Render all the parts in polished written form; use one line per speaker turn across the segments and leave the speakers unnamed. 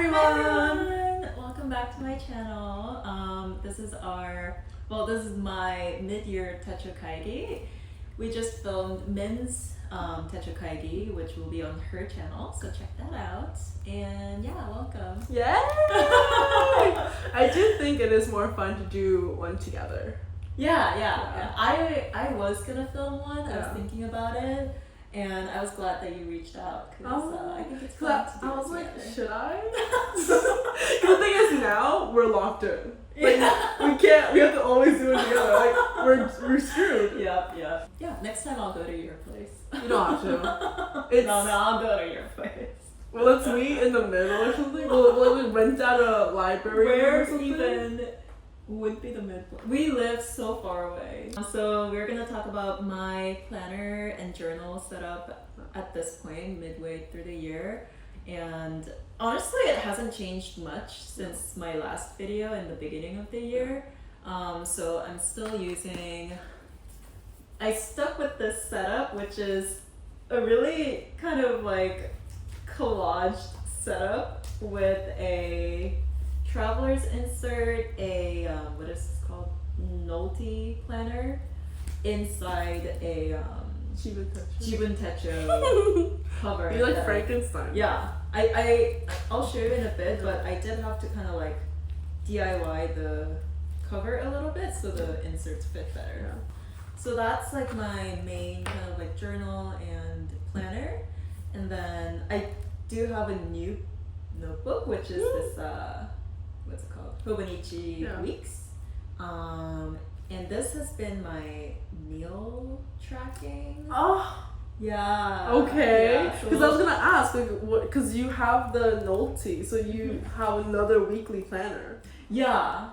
everyone!
Welcome back to my channel. This is my mid-year Techo Kaigi. We just filmed Min's Techo Kaigi, which will be on her channel, so check that out. And yeah, welcome.
Yay! I do think it is more fun to do one together.
Yeah. I was gonna film one. I
Yeah.
was thinking about it. And I was glad that you reached out because I think it's fun to do
I was
this
like,
together.
should I? The thing is, now we're locked in. Like, we have to always do it together. Like, we're screwed.
Yep. Yeah, next time I'll go to your place.
You don't have to.
No, I'll go to your place.
Well, let's meet in the middle or something. We'll rent out a library
Where
or something.
even would be the midpoint? We live so far away. So we're gonna talk about my planner and journal setup at this point, midway through the year. And honestly, it hasn't changed much since my last video in the beginning of the year. So I'm still I stuck with this setup, which is a really kind of like collaged setup with a traveler's insert, a what is this called? Nolty planner inside a Jibun Techo cover.
You like Frankenstein.
Yeah. I'll show you in a bit, but I did have to kind of like DIY the cover a little bit so the inserts fit better.
Yeah.
So that's like my main kind of like journal and planner. And then I do have a new notebook, which is this what's it called? Hobonichi Weeks. And this has been my meal tracking.
Oh.
Yeah.
Okay. Because
Yeah,
I was gonna ask, like, what? Because you have the Nolty, so you have another weekly planner.
Yeah.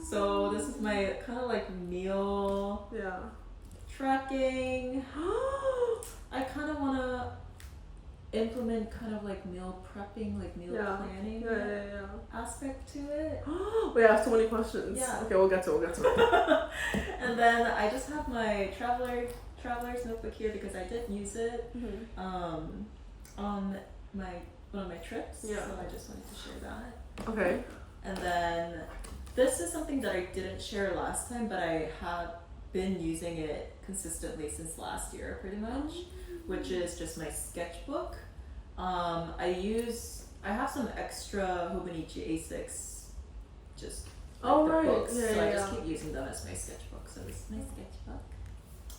So this is my kind of like meal tracking. I kind of want to implement kind of like meal prepping, like meal planning aspect to it.
Wait, I have so many questions.
Yeah.
Okay, we'll get to it.
And then I just have my traveler's notebook here because I did use it on one of my trips.
Yeah.
So I just wanted to share that.
Okay.
And then this is something that I didn't share last time, but I have been using it consistently since last year pretty much, which is just my sketchbook. I have some extra Hobonichi A6 just like the books, so I just keep using them as my sketchbook. So this is my sketchbook.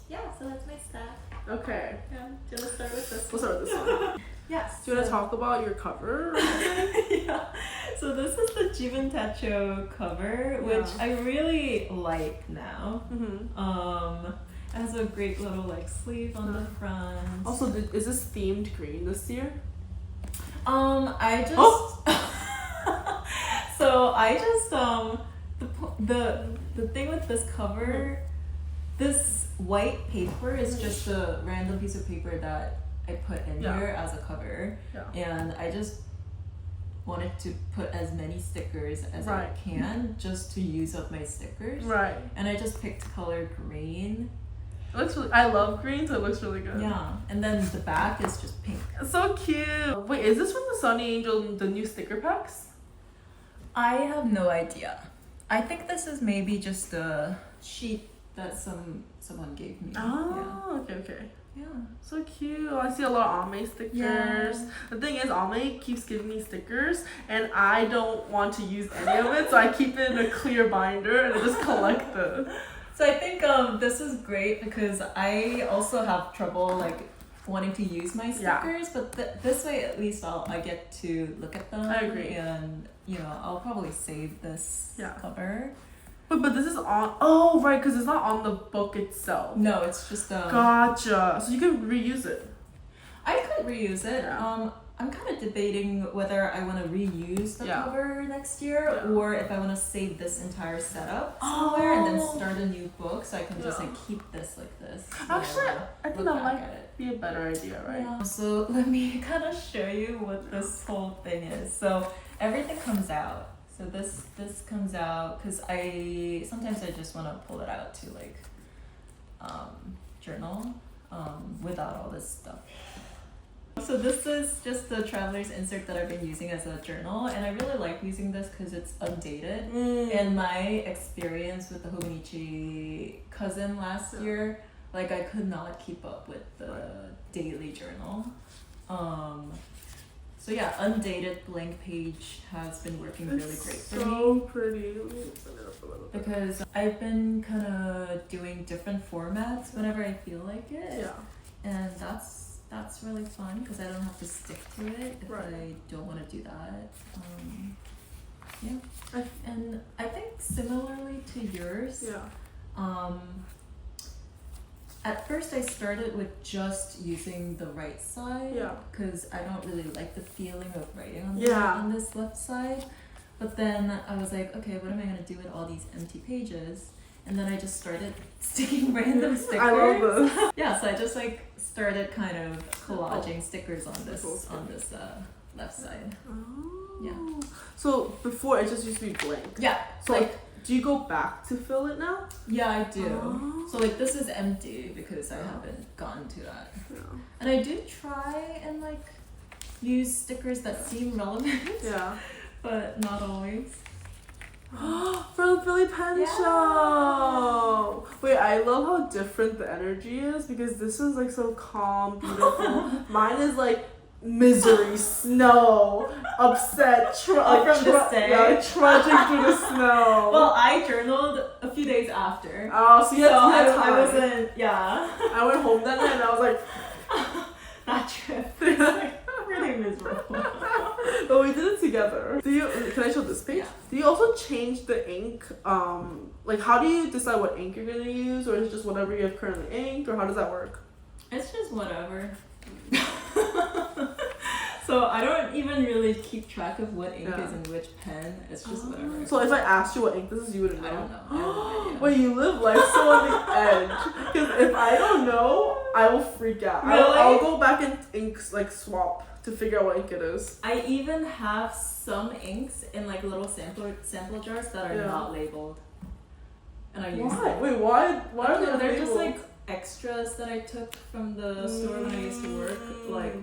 Yeah, so that's my stack.
Okay.
Yeah. Do you want to start with this?
We'll start with this one.
Yes.
Do you want to talk about your cover?
Yeah. So this is the Jibun Techo cover, which I really like now. It has a great little like sleeve on the front.
Also, is this themed green this year?
I just the thing with this cover, this white paper is just a random piece of paper that I put in here as a cover, and I just wanted to put as many stickers as I can just to use up my stickers. Right. And I just picked color green.
It looks I love green, so it looks really good.
Yeah, and then the back is just pink.
So cute. Wait, is this from the Sunny Angel, the new sticker packs?
I have no idea. I think this is maybe just a sheet that someone gave me.
Oh, okay.
Yeah.
So cute. I see a lot of Ame stickers. Yeah. The thing is, Ame keeps giving me stickers, and I don't want to use any of it, so I keep it in a clear binder and I just collect them.
So I think this is great because I also have trouble like wanting to use my stickers, but this way at least I get to look at them.
I agree.
And I'll probably save this cover.
But this is on. Oh right, because it's not on the book itself.
No, it's just
Gotcha. So you can reuse it.
I could reuse it. Yeah. I'm kind of debating whether I want to reuse the cover next year or if I want to save this entire setup somewhere and then start a new book so I can just like keep this like this.
Actually, I think that might be a better idea, right?
Yeah. So let me kind of show you what this whole thing is. So everything comes out. So this comes out because sometimes I just want to pull it out to like journal without all this stuff. So this is just the traveler's insert that I've been using as a journal, and I really like using this because it's undated. And my experience with the Hobonichi cousin last year, like I could not keep up with the daily journal. So yeah, undated blank page has been working really great for me.
So pretty. Let me open it up a little bit.
Because I've been kind of doing different formats whenever I feel like it.
Yeah.
And that's really fun because I don't have to stick to it if
Right.
I don't want to do that. Yeah. And I think similarly to yours,
Yeah.
at first I started with just using the right side
Yeah.
because I don't really like the feeling of writing on, on this left side. But then I was like, okay, what am I going to do with all these empty pages? And then I just started sticking random stickers.
I love this.
Yeah, so I just like started kind of collaging stickers on this left side.
Oh.
Yeah.
So before it just used to be blank.
Yeah.
So
like
do you go back to fill it now?
yeah, I do.
Oh.
So like this is empty because I haven't gotten to that.
Yeah.
And I do try and like use stickers that seem relevant.
Yeah.
But not always.
For the Billy Pen
Yeah.
show. Wait, I love how different the energy is because this is like so calm, beautiful. Mine is like misery, snow, upset,
From this day?
yeah, trudging through the snow.
Well, I journaled a few days after.
Oh, so you had
So
time.
I wasn't, yeah.
I went home that night and I was like,
That trip is like really miserable.
but we did it together. Can I show this page?
Yeah.
Do you also change the ink? Like how do you decide what ink you're gonna use, or is it just whatever you have currently inked, or how does that work?
It's just whatever. So I don't even really keep track of what ink is in which pen. It's just whatever.
So if I asked you what ink this is, you wouldn't know.
I don't know. I have no idea.
Wait, you live life so on the edge. Because if I don't know, I will freak out.
Really?
I'll go back and ink like swap to figure out what ink it is.
I even have some inks in like little sample jars that are not labeled. And I use
Why?
them.
Wait, why? Why are they
They're
labeled?
just like extras that I took from the store when I used to work. Like,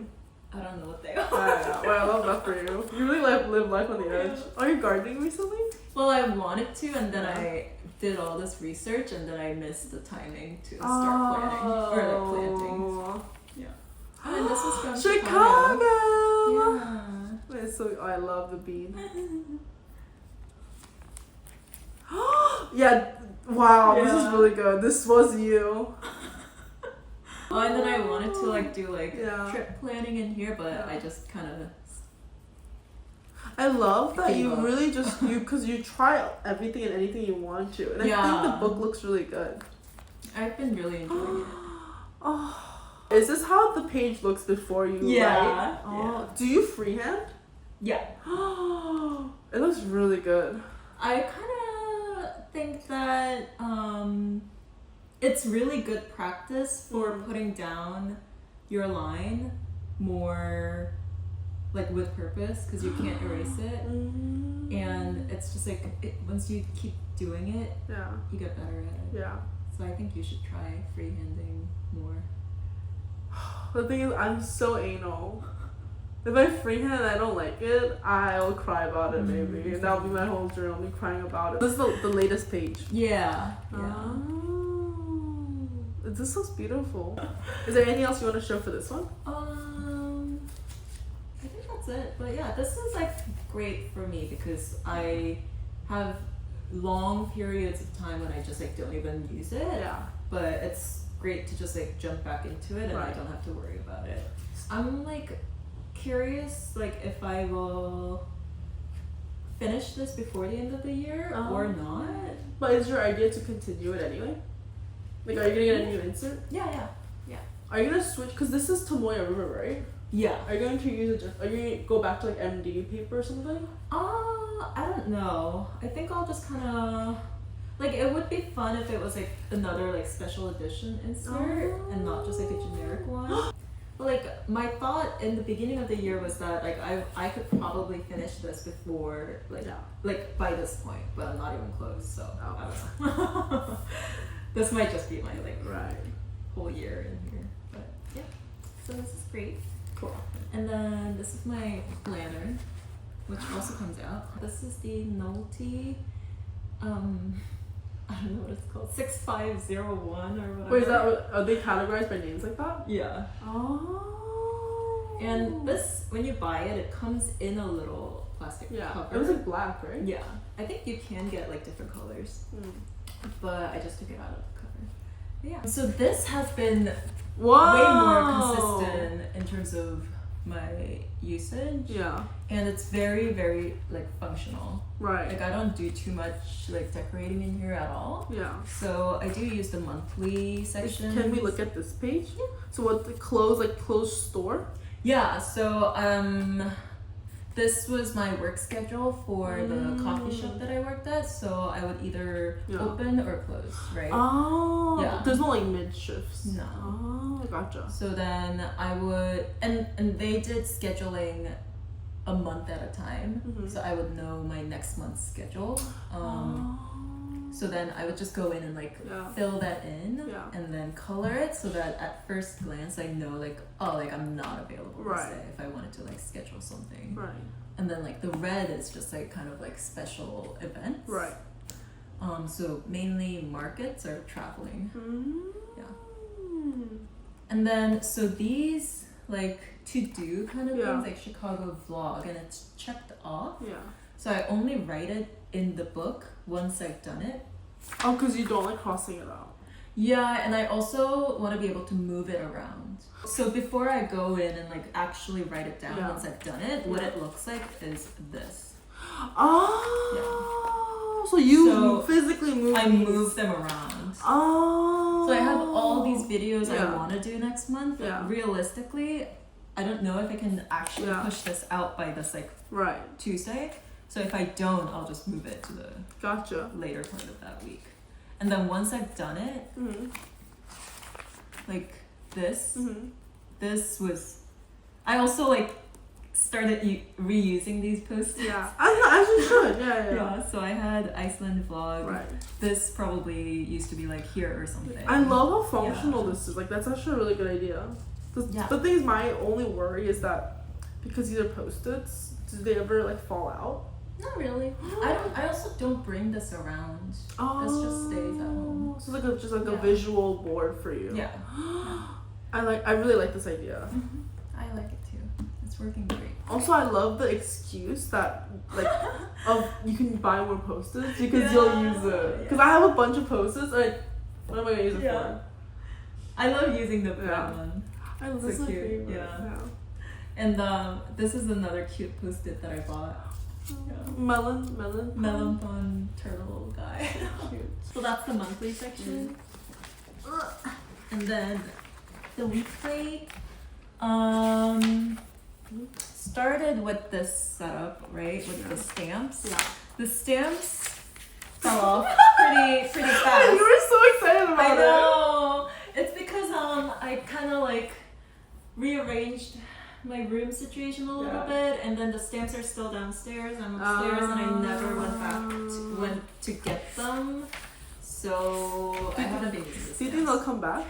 I don't know what they are.
Well, I love that for you. You really like live life on the edge. Are you gardening recently?
Well, I wanted to, and then I did all this research, and then I missed the timing to start planting or like planting. Yeah. And this is from
Chicago.
Yeah.
Wait, so I love the bean. Yeah. Wow, this is really good. This was you.
Oh, and then I wanted to like do like trip planning in here, but I just kind of.
I love that you
Gave up.
really just because you try everything and anything you want to, and I think the book looks really good.
I've been really enjoying it.
Oh, is this how the page looks before you write? Oh, do you freehand?
Yeah.
It looks really good.
I kind of think that it's really good practice for putting down your line more like with purpose because you can't erase it. And it's just like once you keep doing it, you get better at it.
Yeah.
So I think you should try freehanding more.
The thing is, I'm so anal. If I freehand and I don't like it, I'll cry about it maybe. And that'll be my whole journal, me crying about it. This is the latest page.
Yeah.
This looks beautiful. Is there anything else you want to show for this one?
I think that's it. But yeah, this is like great for me because I have long periods of time when I just like don't even use it.
Yeah.
But it's great to just like jump back into it and I don't have to worry about it. I'm like curious like if I will finish this before the end of the year or not.
But is your idea to continue it anyway? Like, are you gonna get a new insert?
Yeah.
Are you gonna switch? Because this is Tomoya River, right?
Yeah.
Are you going to use it? Are you going to go back to like MD paper or something?
I don't know. I think I'll just kind of like it would be fun if it was like another like special edition insert and not just like a generic one. But like my thought in the beginning of the year was that like I could probably finish this before like by this point, but I'm not even close. So I don't know. This might just be my like whole year in here, but yeah. So this is great.
Cool.
And then this is my planner, which also comes out. This is the Novelty, I don't know what it's called, 6501 or whatever.
Wait, is that, are they categorized by names like that?
Yeah.
Oh.
And this, when you buy it, it comes in a little plastic cover.
It was like black, right?
Yeah. I think you can get like different colors, but I just took it out of the cover. Yeah. So this has been
Whoa.
way more consistent in terms of my usage.
Yeah.
And it's very, very like functional.
Right.
Like I don't do too much like decorating in here at all.
Yeah.
So I do use the monthly section.
Can we look at this page? Yeah. So what the closed store?
Yeah, so this was my work schedule for the coffee shop that I worked at. So I would either open or close, right?
Oh.
Yeah.
There's no like mid shifts.
No.
Oh, gotcha.
So then I would, and they did scheduling a month at a time. So I would know my next month's schedule. So then I would just go in and like fill that in and then color it so that at first glance I know like, oh, like I'm not available this day if I wanted to like schedule something.
Right.
And then like the red is just like kind of like special events.
Right.
So mainly markets or traveling. Yeah.
Mm.
And then so these like to-do kind of things like Chicago vlog, and it's checked off.
Yeah.
So I only write it in the book once I've done it.
Oh, because you don't like crossing it out.
Yeah, and I also want to be able to move it around. So before I go in and like actually write it down once I've done it, what it looks like is this.
Oh, so you physically move.
I move them around.
Oh.
So I have all these videos I want to do next month.
Yeah.
Realistically, I don't know if I can actually push this out by this like Tuesday. So if I don't, I'll just move it to the later part of that week. And then once I've done it, like this, this was, I also like started reusing these posts.
Yeah, as you should. Yeah.
So I had Iceland vlog.
Right.
This probably used to be like here or something.
I love how functional this is. Like that's actually a really good idea. The thing is, my only worry is that because these are post-its, do they ever like fall out?
Not really. I also don't bring this around. This just stays at home.
So it's like just like a visual board for you.
Yeah.
I really like this idea.
I like it too. It's working great.
Also, I love the excuse that like of you can buy more post-its because you'll use it. Because I have a bunch of post-its. Like, what am I gonna use it for?
I love using the red one.
I love
this.
So
Cute.
favorite.
Yeah. And this is another cute post-it that I bought. Melon fun turtle guy.
Cute.
So that's the monthly section. And then the weekly started with this setup, right? With the stamps. Yeah. The stamps fell off pretty fast.
You were so excited about it.
I know. It's because I kind of like rearranged my room situation a little bit, and then the stamps are still downstairs. I'm upstairs, and I never went to get them. So I haven't been using this.
Do you think they'll come back?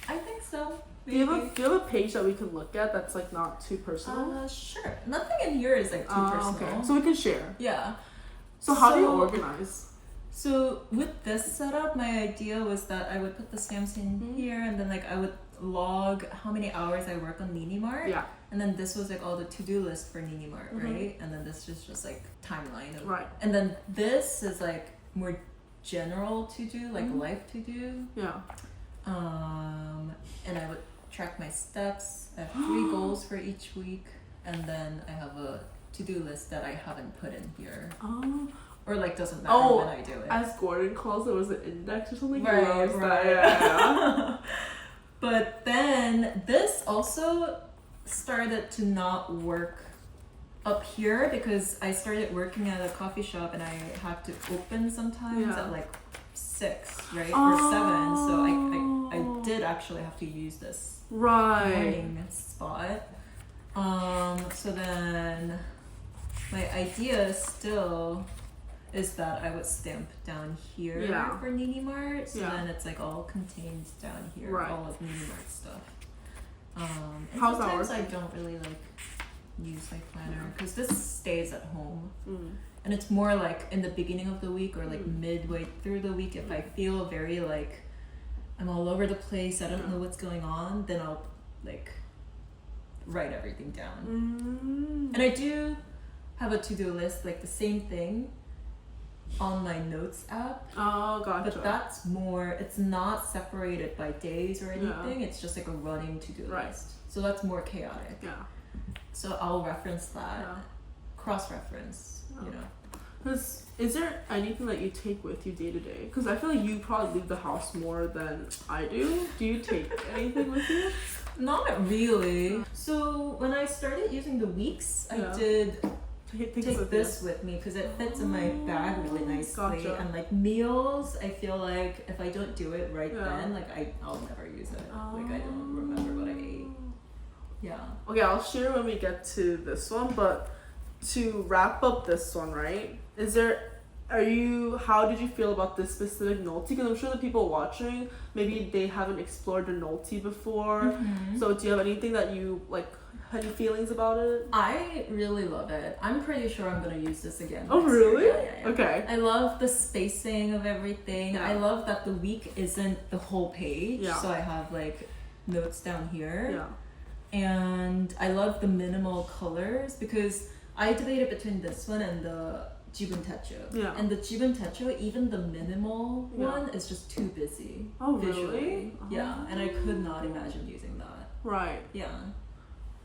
I think so.
Do you have a page that we can look at that's like not too personal?
Sure. Nothing in here is like too personal.
Okay. So we can share.
Yeah.
So how do you organize?
So with this setup, my idea was that I would put the stamps in here, and then like I would log how many hours I work on Nini Mart.
Yeah.
And then this was like all the to-do list for Nini Mart, right? And then this is just like timeline of And then this is like more general to-do, like life to-do.
Yeah.
And I would track my steps. I have 3 goals for each week, and then I have a to-do list that I haven't put in here. Or like doesn't matter when I do it.
As Gordon calls it, was an index or something?
Right.
Yeah.
But then this also started to not work up here because I started working at a coffee shop and I had to open sometimes at like 6, right? Or 7. So I did actually have to use this morning spot. So then my idea still is that I would stamp down here for Nini Mart. So then it's like all contained down here, all of Nini Mart stuff. And
How's that
sometimes I
working?
don't really like use my planner because this stays at home.
Mm.
And it's more like in the beginning of the week or like
Mm.
midway through the week, if I feel very like I'm all over the place, I don't know what's going on, then I'll like write everything down.
Mm.
And I do have a to-do list, like the same thing on my notes app.
Oh, gotcha.
But that's more, it's not separated by days or anything, it's just like a running to-do
Right.
list. So that's more chaotic.
Yeah.
So I'll reference that,
Yeah.
cross-reference, you know.
Because is there anything that you take with you day to day? Because I feel like you probably leave the house more than I do. Do you take anything with you?
Not really. So when I started using the weeks,
Yeah.
I did
Take things
take
with
this with me because it fits in my bag really nicely.
Gotcha.
And like meals, I feel like if I don't do it right
Yeah.
then, like I'll never use it. Like I don't remember what I ate. Yeah.
Okay, I'll share when we get to this one, but to wrap up this one, right? How did you feel about this specific noti? Because I'm sure the people watching, maybe they haven't explored the noti before.
Mhm.
So do you have anything that you, like, any feelings about it?
I really love it. I'm pretty sure I'm gonna use this again.
Oh,
next year.
really?
Yeah.
Okay.
I love the spacing of everything.
Yeah.
I love that the week isn't the whole page.
Yeah.
So I have like notes down here.
Yeah.
And I love the minimal colors because I debated between this one and the Jibun Techo.
Yeah.
And the Jibun Techo, even the minimal
Yeah.
one is just too busy.
Oh,
visually.
really?
Yeah. And I could not imagine using that.
Right.
Yeah.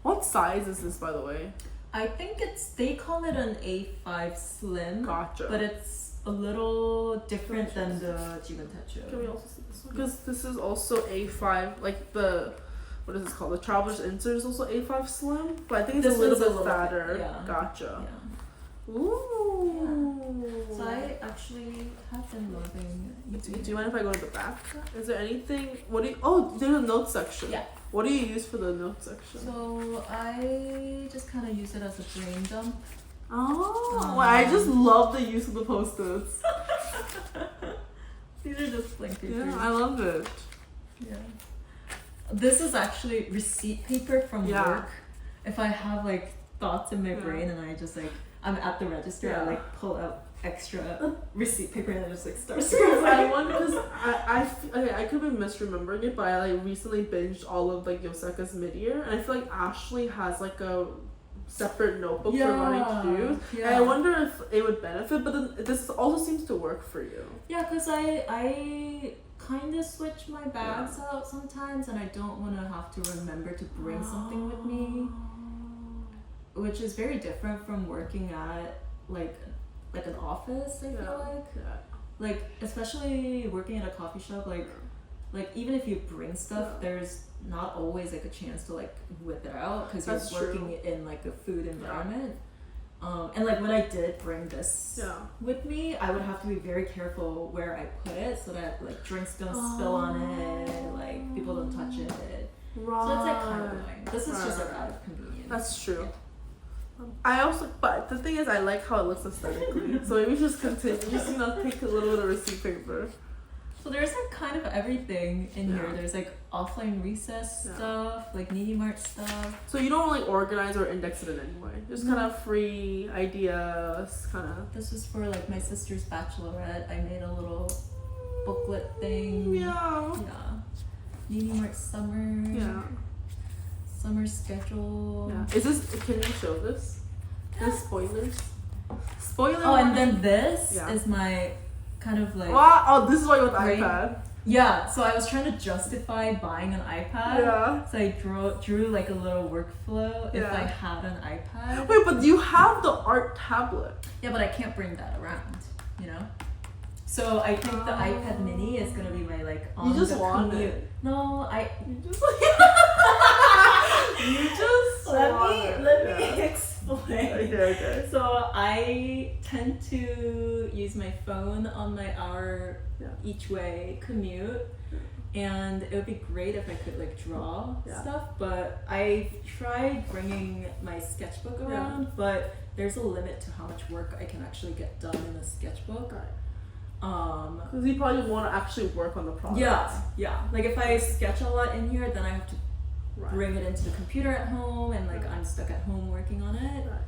What size is this, by the way?
I think they call it an A5 Slim.
Gotcha.
But it's a little different than the Jibun Techo.
Can we also see this one? Because this is also A5, like what is this called? The Traveler's Insert is also A5 Slim, but I think it's
This
a little
one's a
bit
little
fatter.
bit, yeah.
Gotcha.
Yeah.
Ooh.
So I actually have been loving
Do you mind if I go to the back? Is there anything? There's a note section.
Yeah.
What do you use for the note section?
So I just kind of use it as a brain dump.
Well, I just love the use of the post-its.
These are just blank papers.
Yeah, I love it.
Yeah. This is actually receipt paper from
Yeah.
work. If I have like thoughts in my
Yeah.
brain and I just like I'm at the register,
Yeah.
I like pull out extra receipt paper and I just like start
I
scribbling.
wonder because I could be misremembering it, but I like recently binged all of like Yosaka's mid-year, and I feel like Ashley has like a separate notebook for running to do, and I wonder if it would benefit. But then this also seems to work for you.
Yeah, because I kind of switch my bags out sometimes, and I don't want to have to remember to bring something with me, which is very different from working at like an office. I feel like especially working at a coffee shop, like even if you bring stuff, there's not always like a chance to like whip it out because
That's
you're working in like a food environment. And like when I did bring this with me, I would have to be very careful where I put it so that like drinks don't spill on it, like people don't touch it.
Right.
So it's like kind of annoying. This is just like out of convenience.
That's true. But the thing is, I like how it looks aesthetically. So maybe just continue. Just take a little bit of receipt paper.
So there's like kind of everything in here.
Yeah.
There's like offline recess stuff, like Mini Mart stuff.
So you don't really organize or index it in any way. Just kind of free ideas, kind of.
This is for like my sister's bachelorette. I made a little booklet thing.
Yeah.
Yeah. Mini Mart summer.
Yeah.
Summer schedule.
Yeah. Can you show this? The spoilers. Spoiler.
Oh, and then this
Yeah.
is my kind of like.
Wow. Oh, this is why you want
Great.
iPad.
Yeah, so I was trying to justify buying an iPad.
Yeah.
So I drew like a little workflow if
Yeah.
I had an iPad.
Wait, but you have the art tablet.
Yeah, but I can't bring that around, you know? So I think the iPad mini is gonna be my like on
You just
the
want
commute.
it.
No,
You just. You just. want
let
it.
me
Yeah.
explain.
Okay.
So I tend to use my phone on my hour each way commute, and it would be great if I could like draw stuff. But I tried bringing my sketchbook around, but there's a limit to how much work I can actually get done in a sketchbook.
Because you probably want to actually work on the product.
Yeah. Like if I sketch a lot in here, then I have to bring it into the computer at home and like I'm stuck at home working on it.
Right.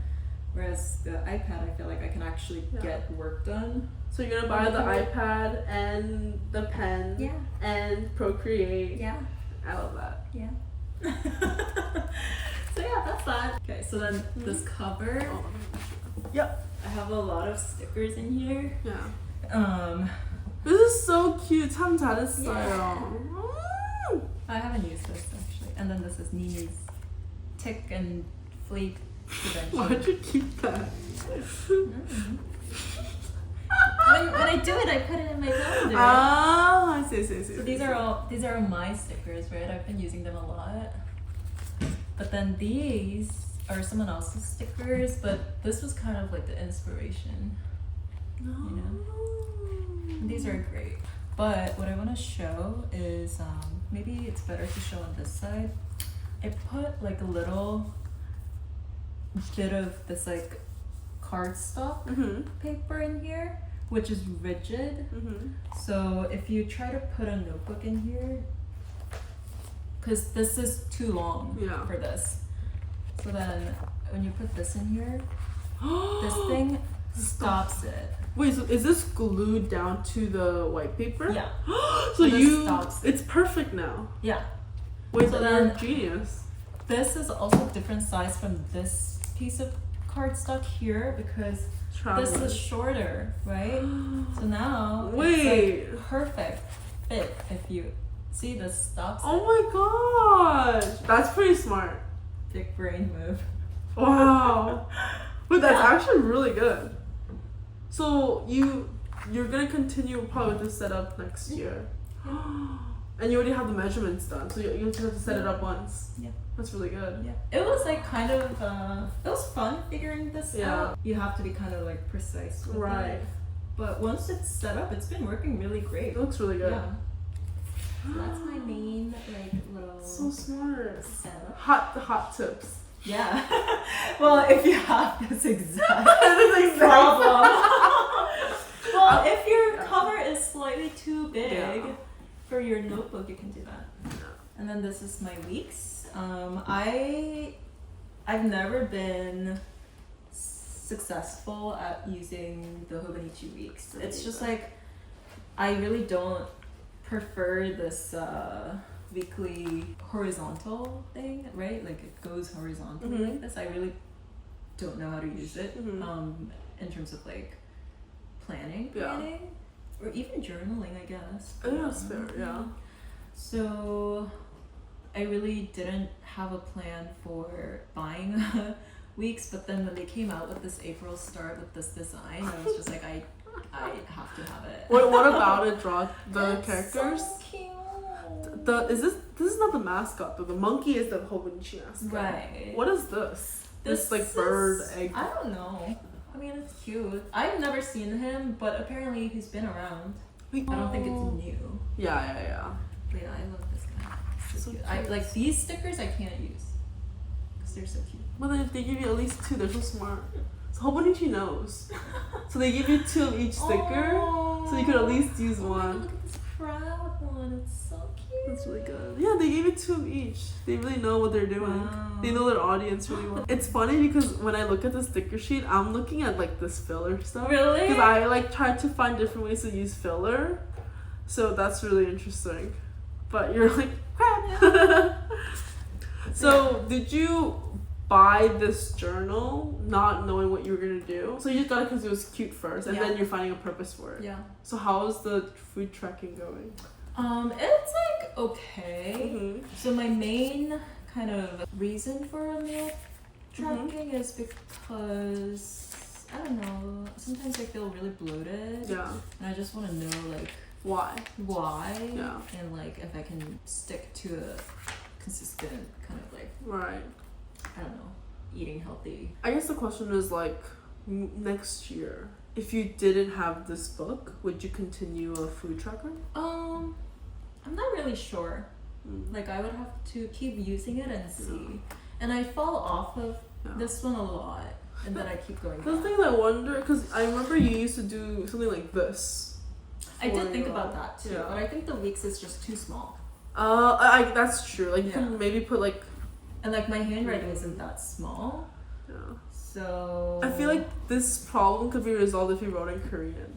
Whereas the iPad, I feel like I can actually get work done.
So you're gonna buy the iPad and the pen and Procreate.
Yeah.
I love that.
Yeah. So yeah, that's that. Okay, so then this cover.
Oh, yep.
I have a lot of stickers in here.
Yeah. This is so cute. 참 잘했어요.
I haven't used this actually. And then this is Nini's tick and flea prevention.
Why'd you keep that?
When I do it, I put it in my calendar.
Ah, I see.
So these are all my stickers, right? I've been using them a lot. But then these are someone else's stickers, but this was kind of like the inspiration. You know? And these are great. But what I want to show is, maybe it's better to show on this side. I put like a little bit of this like cardstock paper in here, which is rigid. So if you try to put a notebook in here, because this is too long for this, so then when you put this in here, this thing stops it.
Wait, so is this glued down to the white paper?
Yeah.
So
stops.
It's perfect now.
Yeah.
Wait,
so
so
then
you're a genius.
This is also different size from this piece of cardstock here because this is shorter, right? So now it's like perfect fit if you see this stops.
Oh my gosh, that's pretty smart.
Big brain move.
Wow. But that's actually really good. So you're gonna continue probably with this setup next year. And you already have the measurements done, so you just have to set it up once.
Yeah.
That's really good.
Yeah. It was like kind of it was fun figuring this out. You have to be kind of like precise with it. But once it's set up, it's been working really great.
It looks really good.
Yeah. So that's my main like little
so smart
setup.
Hot tips.
Yeah. Well, if you have this exact problem. Well, if your cover is slightly too big for your notebook, you can do that. And then this is my weeks. I've never been successful at using the Hobonichi weeks. It's just like I really don't prefer this weekly horizontal thing, right? Like it goes horizontally like this. I really don't know how to use it in terms of like planning or even journaling, I guess.
That's fair, yeah.
So I really didn't have a plan for buying weeks, but then when they came out with this April start with this design, I was just like, I have to have it.
What about it? Draw the characters.
So cute.
This is not the mascot though. The monkey is the Hobonichi mascot.
Right.
What is this? This like bird egg.
I don't know. I mean, it's cute. I've never seen him, but apparently he's been around. I don't think it's new.
Yeah.
Wait, I love this guy. So cute.
cute.
I like these stickers. I can't use because they're so cute.
Well, then if they give you at least two, they're so smart. So Hobonichi knows. So they give you two of each sticker, so you could at least use one.
Look at this proud one. It's so cute.
That's really good. Yeah, they gave you two of each. They really know what they're doing.
Wow.
They know their audience really well. It's funny because when I look at the sticker sheet, I'm looking at like this filler stuff.
Really?
Because I like tried to find different ways to use filler. So that's really interesting. But you're like, crap. So did you buy this journal not knowing what you were gonna do? So you just got it because it was cute first, and then you're finding a purpose for it.
Yeah.
So how is the food tracking going?
It's like okay. So my main kind of reason for meal tracking is because I don't know. Sometimes I feel really bloated.
Yeah.
And I just want to know like
Why?
Yeah. And like if I can stick to a consistent kind of like I don't know, eating healthy.
I guess the question is like next year, if you didn't have this book, would you continue a food tracker?
I'm not really sure. Like I would have to keep using it and see. And I fall off of this one a lot, and then I keep going back.
The thing I wonder, because I remember you used to do something like this.
I did think about that too,
Yeah.
but I think the weeks is just too small.
That's true. Like you can maybe put like.
And like my handwriting isn't that small.
Yeah.
So.
I feel like this problem could be resolved if you wrote in Korean.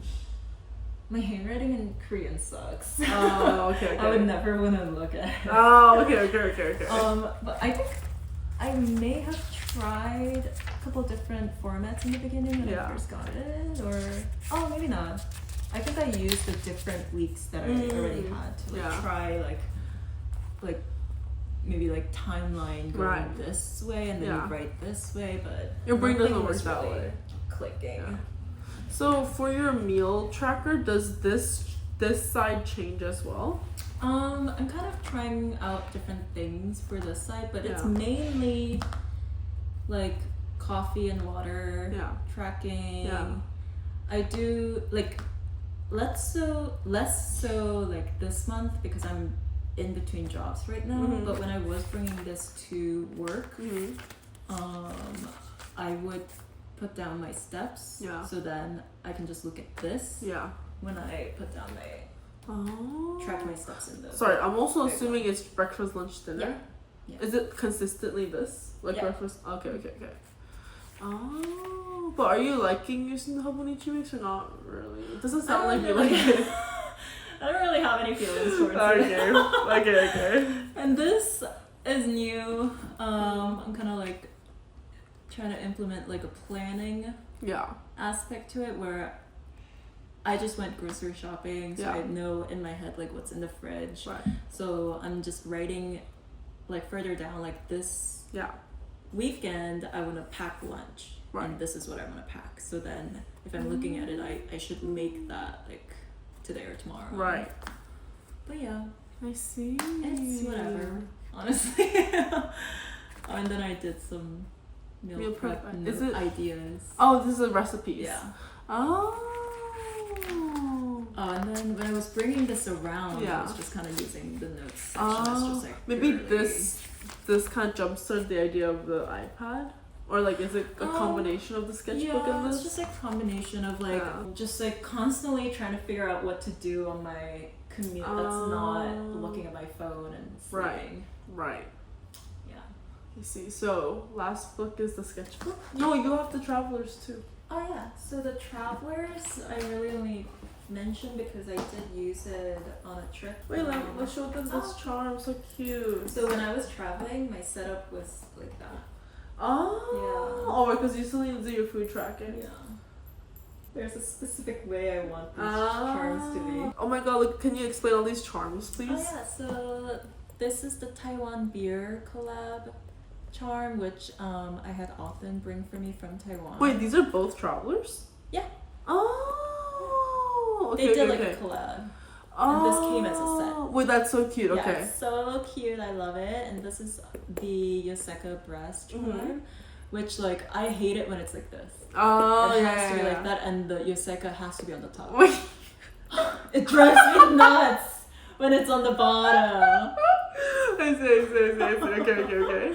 My handwriting in Korean sucks.
Oh, okay.
I would never want to look at it.
Oh, okay.
But I think I may have tried a couple different formats in the beginning when I first got it, or maybe not. I think I used the different weeks that I already had to try like maybe like timeline going this way and then you write this way, but
your brain doesn't work that way.
Clicking.
Yeah. So for your meal tracker, does this side change as well?
I'm kind of trying out different things for this side, but it's mainly like coffee and water tracking. Yeah. I do like less so like this month because I'm in between jobs right now. But when I was bringing this to work, I would put down my steps. Yeah. So then I can just look at this. Yeah. When I put down my track my steps in this.
Sorry, I'm also assuming it's breakfast, lunch, dinner. Yeah. Is it consistently this? Like breakfast? Okay. Oh, but are you liking using the Hobonichi mix or not really? It doesn't sound like you like it.
I don't really have any feelings towards it.
Okay.
And this is new. I'm kind of like trying to implement like a planning aspect to it where I just went grocery shopping, so I know in my head like what's in the fridge. Right. So I'm just writing like further down like this weekend I want to pack lunch, and this is what I want to pack. So then if I'm looking at it, I should make that like today or tomorrow. Right. But yeah,
I see.
It's whatever, honestly. And then I did some meal prep ideas.
Oh, this is recipes.
Yeah.
Oh.
And then when I was bringing this around, I was just kind of using the notes section as just like
maybe this kind of jumpstarted the idea of the iPad, or like is it a combination of the sketchbook and this?
It's just a combination of like just like constantly trying to figure out what to do on my commute that's not looking at my phone and sleeping.
Right. Yeah. You see. So last book is the sketchbook. No, you have the Travelers too.
Oh yeah. So the Travelers, I really only mentioned because I did use it on a trip.
Wait, let's show them this charm. So cute.
So when I was traveling, my setup was like that.
Oh, because you still need to do your food tracking.
Yeah. There's a specific way I want these charms to be.
Oh my god, look, can you explain all these charms, please?
Oh yeah, so this is the Taiwan beer collab charm, which I had often bring for me from Taiwan.
Wait, these are both Travelers?
Yeah.
Oh, okay.
They did like a collab. And this came as a set.
Wait, that's so cute. Okay.
Yeah, it's so cute. I love it. And this is the Yoseka breast charm, which like I hate it when it's like this.
Oh,
it has to be like that, and the Yoseka has to be on the top. It drives me nuts when it's on the bottom.
I see. Okay.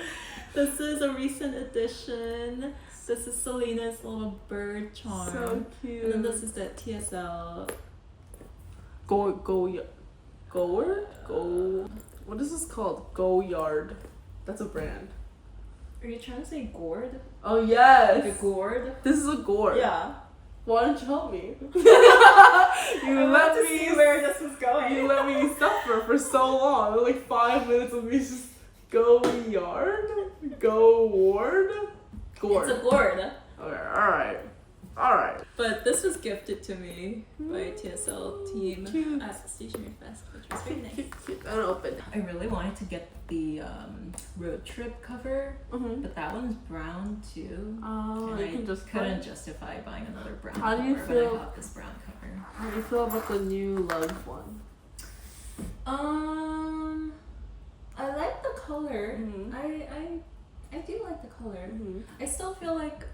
This is a recent addition. This is Selena's little bird charm.
So cute.
And then this is the TSL.
What is this called? Go Yard. That's a brand.
Are you trying to say gourd?
Oh yes.
Like a gourd?
This is a gourd.
Yeah.
Why don't you help me?
You let me see where this was going.
You let me suffer for so long. Like 5 minutes of me just go yard, go ward, gourd.
It's a gourd.
Okay. All right.
But this was gifted to me by TSL team at Stationery Fest, which was very nice.
Cute. I don't open.
I really wanted to get the road trip cover, but that one's brown too.
Oh,
and I couldn't justify buying another brown
How
cover,
do you feel?
but I have this brown cover.
How do you feel about the new Love one?
I like the color. I do like the color. I still feel like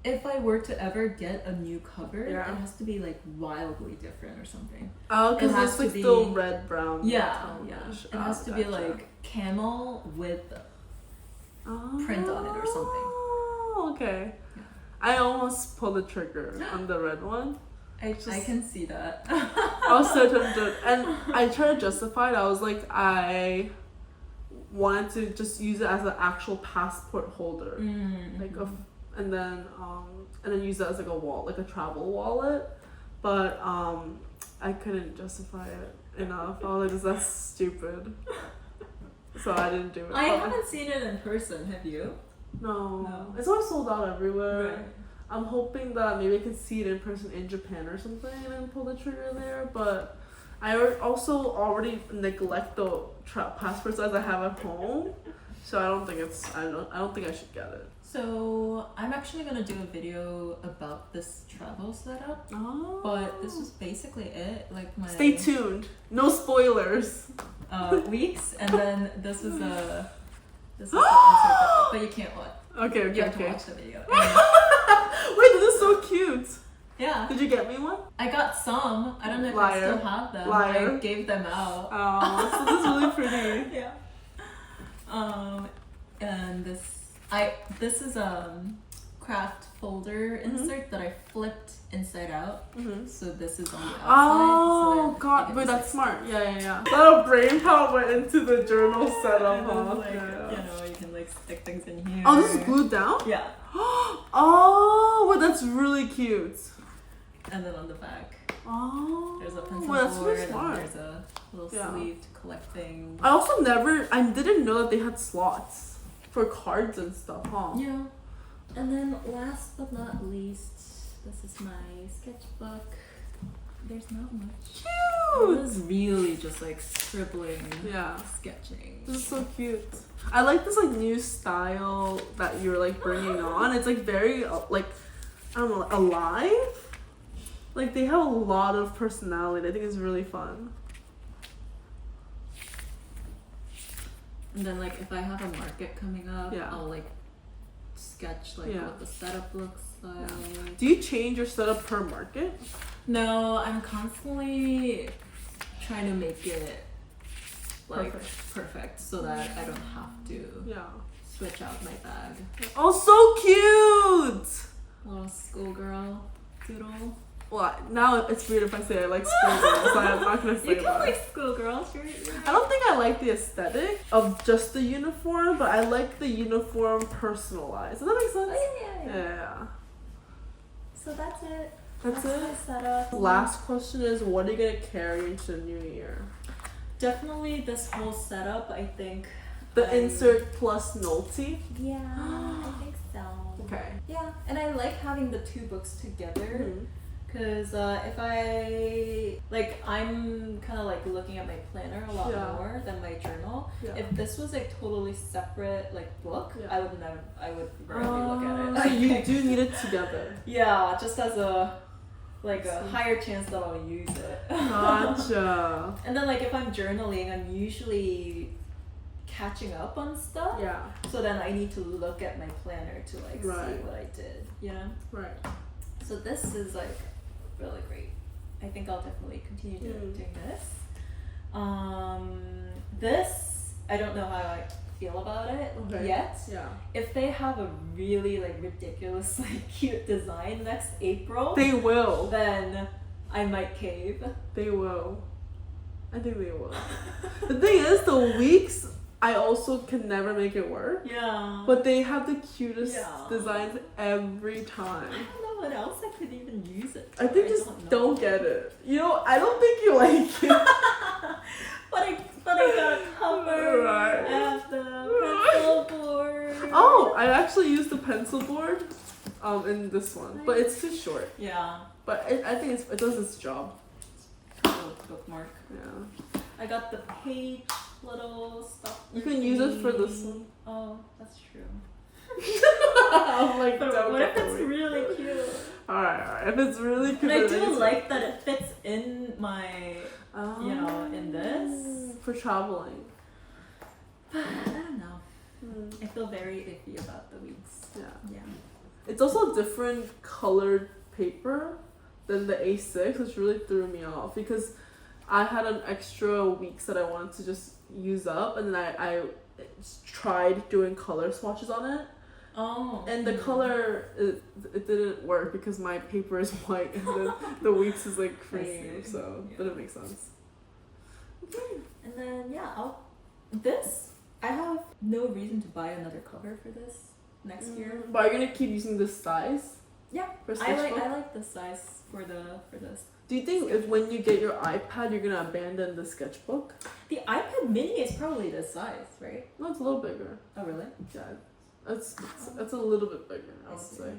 if I were to ever get a new cover, it has to be like wildly different or something.
Oh, because it's like still red brown.
Yeah. It has to be like camel with print on it or something.
Oh, okay. Yeah. I almost pulled the trigger on the red one.
I can see that.
I was so tempted, and I tried to justify it. I was like, I wanted to just use it as an actual passport holder, like and then use it as like a wallet, like a travel wallet. But I couldn't justify it enough. I was like, that's stupid. So I didn't do it.
I haven't seen it in person. Have you?
No. It's always sold out everywhere.
Right.
I'm hoping that maybe I can see it in person in Japan or something and then pull the trigger there. But I also already neglect the passports as I have at home, so I don't think I should get it.
So I'm actually gonna do a video about this travel setup.
Oh.
But this was basically it. Like my
Stay tuned. No spoilers.
weeks, and then this is the insert, but you can't watch.
Okay.
You have to watch the video.
Wait, this is so cute.
Yeah.
Did you get me one?
I got some. I don't know if I
Liar.
still have them.
Liar.
I gave them out.
Oh, so this is really pretty.
Yeah. And this is craft folder insert that I flipped inside out. So this is on the outside.
Oh
so
god, wait, that's smart. Yeah. A lot of brain power went into the journal setup, huh?
Like, you know, you can like stick things in here.
Oh, this is glued down?
Yeah.
Oh, well, that's really cute.
And then on the back,
oh,
there's a pencil
well, that's
board,
really smart.
and there's a little sleeve to collect things.
I also I didn't know that they had slots for cards and stuff, huh?
Yeah. And then last but not least, this is my sketchbook. There's not much.
Cute!
It was really just like scribbling, sketching.
This is so cute. I like this like new style that you're like bringing on. It's like very like, I don't know, alive. Like they have a lot of personality. I think it's really fun.
And then like if I have a market coming up,
Yeah.
I'll like sketch like what the setup looks like.
Do you change your setup per market?
No, I'm constantly trying to make it like perfect so that I don't have to switch out my bag.
Oh, so cute!
Little schoolgirl doodle.
Well, now it's weird if I say I like schoolgirls, so I'm not gonna say
You can
that.
like schoolgirls, right?
I don't think I like the aesthetic of just the uniform, but I like the uniform personalized. Does that make sense? Yeah.
So that's it.
That's it?
my setup.
Last question is, what are you gonna carry into the new year?
Definitely this whole setup, I think.
The insert plus Nolte?
Yeah, I think so.
Okay.
Yeah, and I like having the two books together.
Mhm.
Because if I'm kind of like looking at my planner a lot more than my journal.
Yeah.
If this was a totally separate like book, I would rarely look at it.
So you do need it together.
Yeah, just as a higher chance that I'll use it.
Gotcha.
And then like if I'm journaling, I'm usually catching up on stuff.
Yeah.
So then I need to look at my planner to like see what I did, you know?
Right.
So this is like really great. I think I'll definitely continue doing this. This, I don't know how I feel about it yet.
Yeah.
If they have a really like ridiculous like cute design next April,
They will.
then I might cave.
They will. I think they will. The thing is, the weeks, I also can never make it work.
Yeah.
But they have the cutest designs every time.
I don't know what else I could even use it for.
I think just don't get it. You know, I don't think you like it.
But I got a cover and the pencil board.
Oh, I actually used the pencil board in this one, but it's too short.
Yeah.
But I think it does its job.
Little bookmark.
Yeah.
I got the page little stuff.
You can use it for this one.
Oh, that's true.
I'm like,
But what if it's really cute?
Alright. If it's really cute.
And I do like that it fits in my, in this.
For traveling.
I don't know. I feel very iffy about the weeks. Yeah.
It's also a different colored paper than the A6, which really threw me off because I had an extra weeks that I wanted to just use up, and then I tried doing color swatches on it,
Oh.
And the color, it didn't work because my paper is white and the weeks is like cream, so
yeah.
didn't make sense.
And then this, I have no reason to buy another cover for this next year.
But are you gonna keep using this size?
Yeah,
For
I
sketchbook?
like the size for this.
Do you think if when you get your iPad you're gonna abandon the sketchbook?
The iPad Mini is probably this size, right?
No, it's a little bigger.
Oh really?
Yeah, it's a little bit bigger, I would say.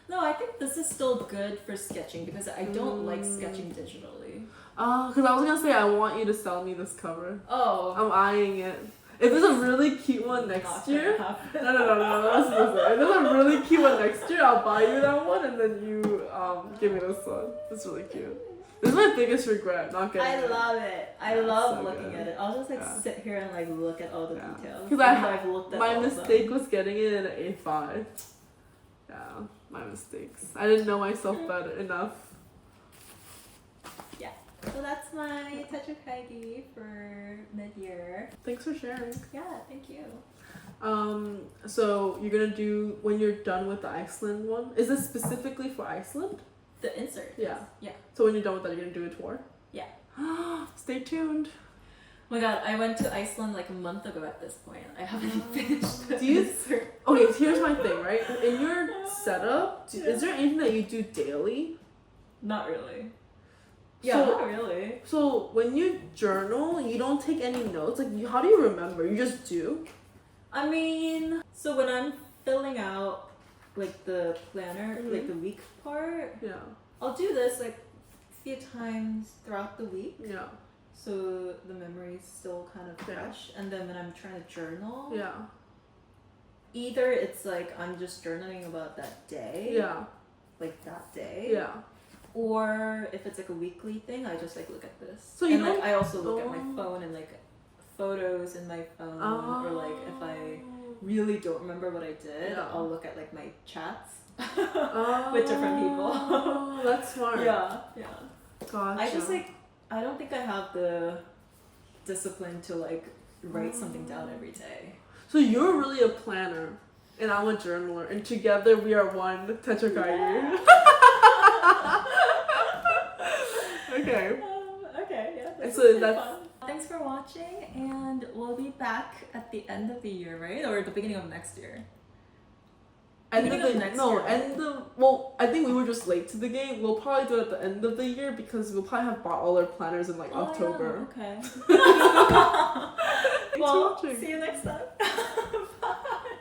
No, I think this is still good for sketching because I don't like sketching digitally.
Because I was gonna say I want you to sell me this cover.
Oh.
I'm eyeing it. If there's a really cute one next year, no. Listen. If there's a really cute one next year, I'll buy you that one, and then you give me this one. It's really cute. This is my biggest regret, not getting it.
I love it. I love
so
looking
good.
at it. I'll just sit here and like look at all the details.
Because
I've looked at
my
all
mistake was getting it in an A5. Yeah, my mistakes. I didn't know myself better enough.
Yeah. So that's my Techo Kaigi for mid-year.
Thanks for sharing.
Yeah, thank you.
So you're gonna do when you're done with the Iceland one. Is this specifically for Iceland?
The insert.
Yeah.
Yeah.
So when you're done with that, you're gonna do a tour.
Yeah.
Stay tuned.
Oh my god, I went to Iceland like a month ago at this point. I haven't finished the
Do you-
insert.
Okay, here's my thing, right? In your setup, is there anything that you do daily?
Not really. Yeah,
So-
not really.
So when you journal, you don't take any notes. Like, how do you remember? You just do.
I mean, so when I'm filling out like the planner, like the week part,
Yeah.
I'll do this like a few times throughout the week.
Yeah.
So the memory's still kind of
Yeah.
fresh. And then when I'm trying to journal,
Yeah.
either it's like I'm just journaling about that day,
Yeah.
like that day,
Yeah.
or if it's like a weekly thing, I just like look at this.
So you
and like
don't-
I also look at my
Oh.
phone and like photos in my phone, or like if I really don't remember what I did,
Yeah.
I'll look at like my chats
Oh,
with different people.
That's smart.
Yeah.
Gotcha.
I just like I don't think I have the discipline to like write something down every day.
So you're really a planner, and I'm a journaler, and together we are one Techo Kaigi. Okay.
Okay, yeah.
And so
was
that's-
fun. Thanks for watching, and we'll be back at the end of the year, right? Or the beginning of next year.
End
Beginning
of
of
the
next
no,
year, right?
end of well, I think we were just late to the game. We'll probably do it at the end of the year because we'll probably have bought all our planners in like October.
Yeah, okay.
Thanks for
Well,
watching.
see you next time.